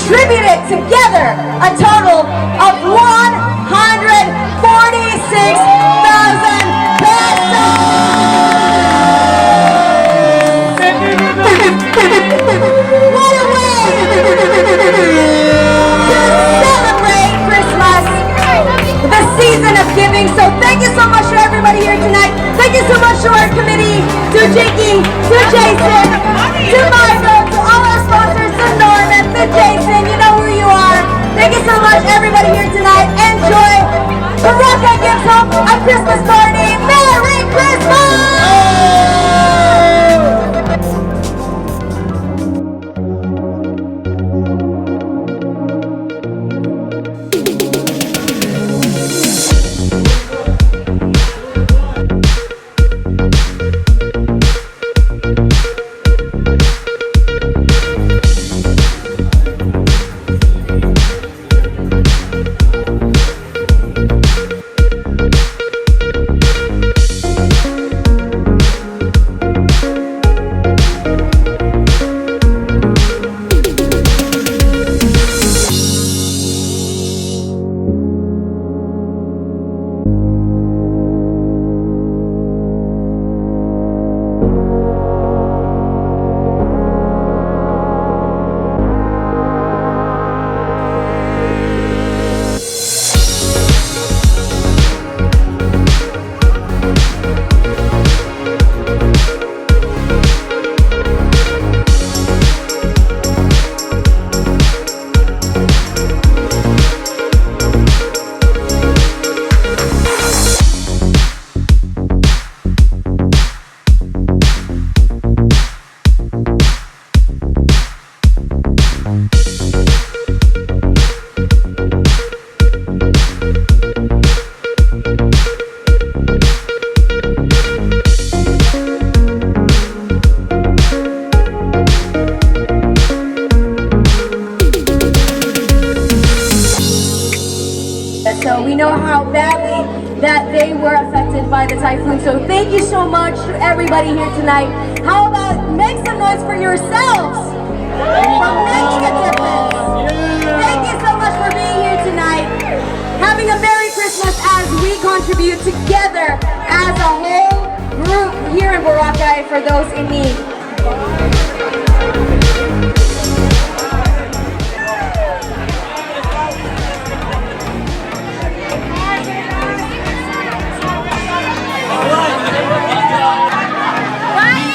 contributed together a total of 146,000 pesos! What a way to celebrate Christmas, the season of giving. So thank you so much to everybody here tonight. Thank you so much to our committee, to Jinky, to Jason, to Marco, to all our sponsors, to Normeth, to Jason. You know who you are. Thank you so much, everybody here tonight. Enjoy Boracay Gives Hope, a Christmas party. Merry Christmas! So we know how badly that they were affected by the typhoon. So thank you so much to everybody here tonight. How about make some noise for yourselves for making a difference. Thank you so much for being here tonight. Having a Merry Christmas as we contribute together as a whole group here in Boracay for those in need.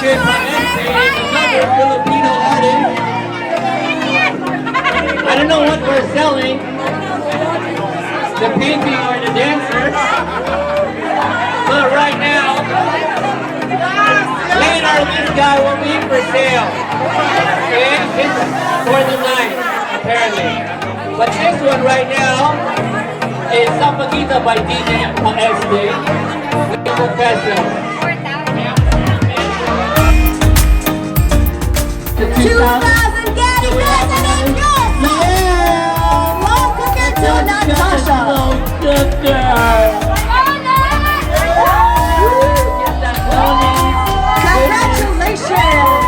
'Another Filipino artist. I don't know what we're selling, the painting or the dancer, but right now, later this guy will be for sale. Okay, it's for the night, apparently. But this one right now is Sampagita by Dinibeach with pesos. 2,000 getting this and it's yours! Yeah! Long cooker to Natasha! Congratulations!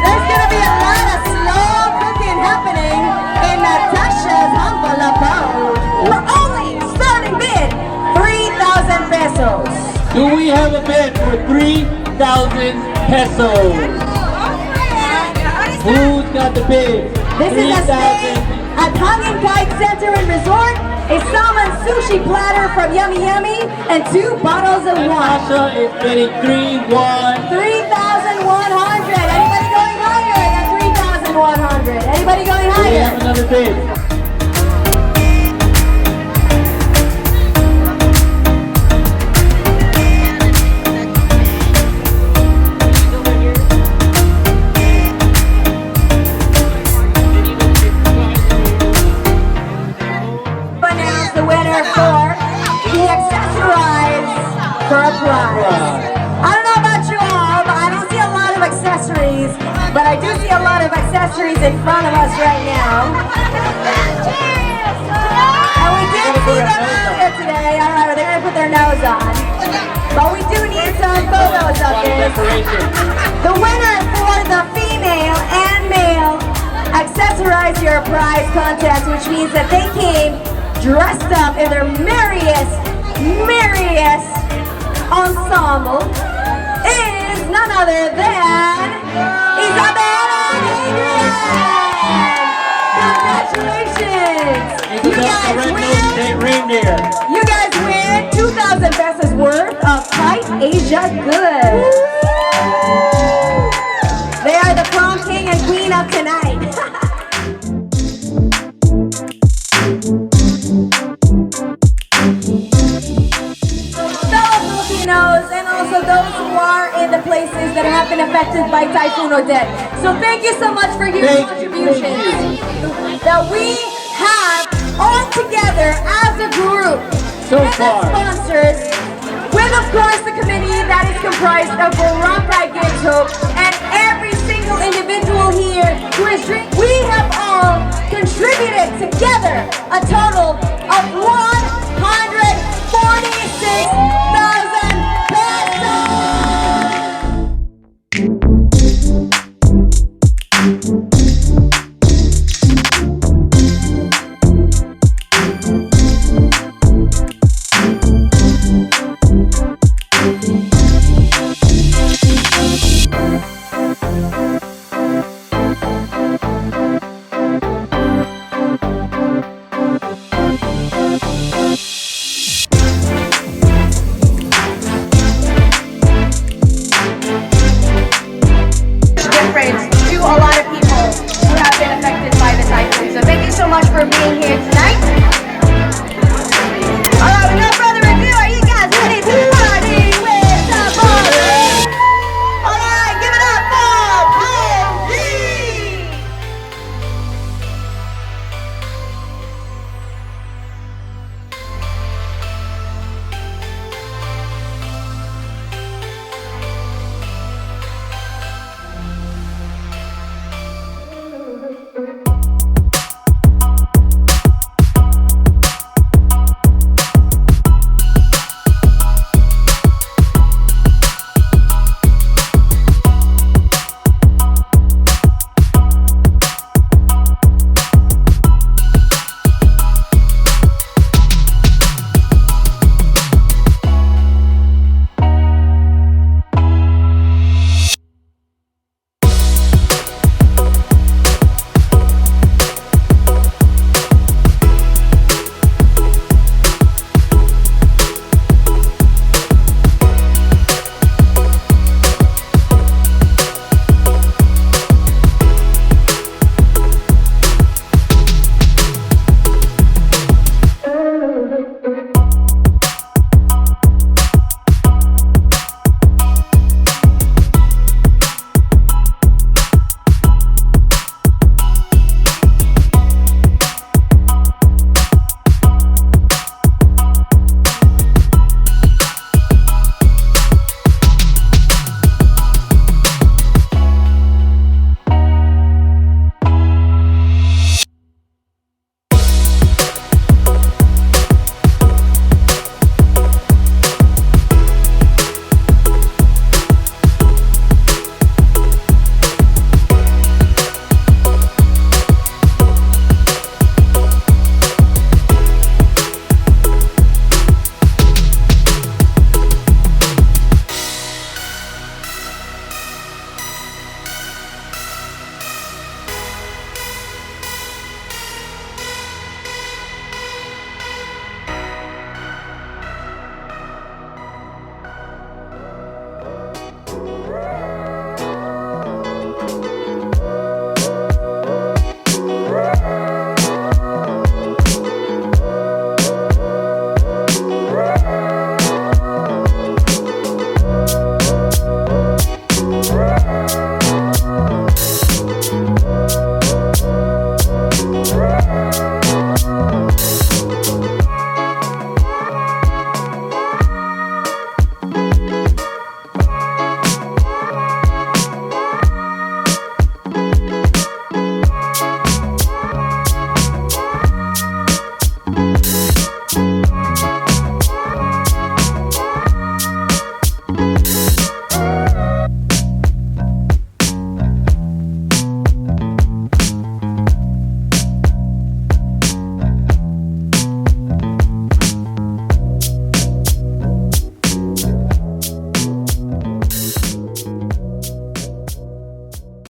There's gonna be a lot of slow cooking happening in Natasha's humble abode. We're only starting bid 3,000 pesos. Do we have a bid for 3,000 pesos? Who's got the bid? This is a stay at Hanging Kite Center and Resort, a salmon sushi platter from Yamiyami, and 2 bottles of wine. Natasha is bidding 3,100. Anybody going higher than 3,100? Anybody going higher? We have another bid. For a prize. I don't know about you all, but I don't see a lot of accessories, but I do see a lot of accessories in front of us right now. And we did see them earlier today. I don't know, they're going to put their nose on. But we do need some photos of this. The winner for the female and male accessories authorize your prize contest, which means that they came dressed up in their merriest ensemble, is none other than Isabel and Adrian! Congratulations! You guys win 2,000 pesos worth of Kite-Asia goods. They are the prom king and queen of tonight. Fellow Filipinos and also those who are in the places that have been affected by Typhoon Odette. So thank you so much for your contributions that we have all together as a group. So and far. Sponsors, with of course the committee that is comprised of Boracay Gives Hope and every single individual here who is drinking. We have all contributed together a total of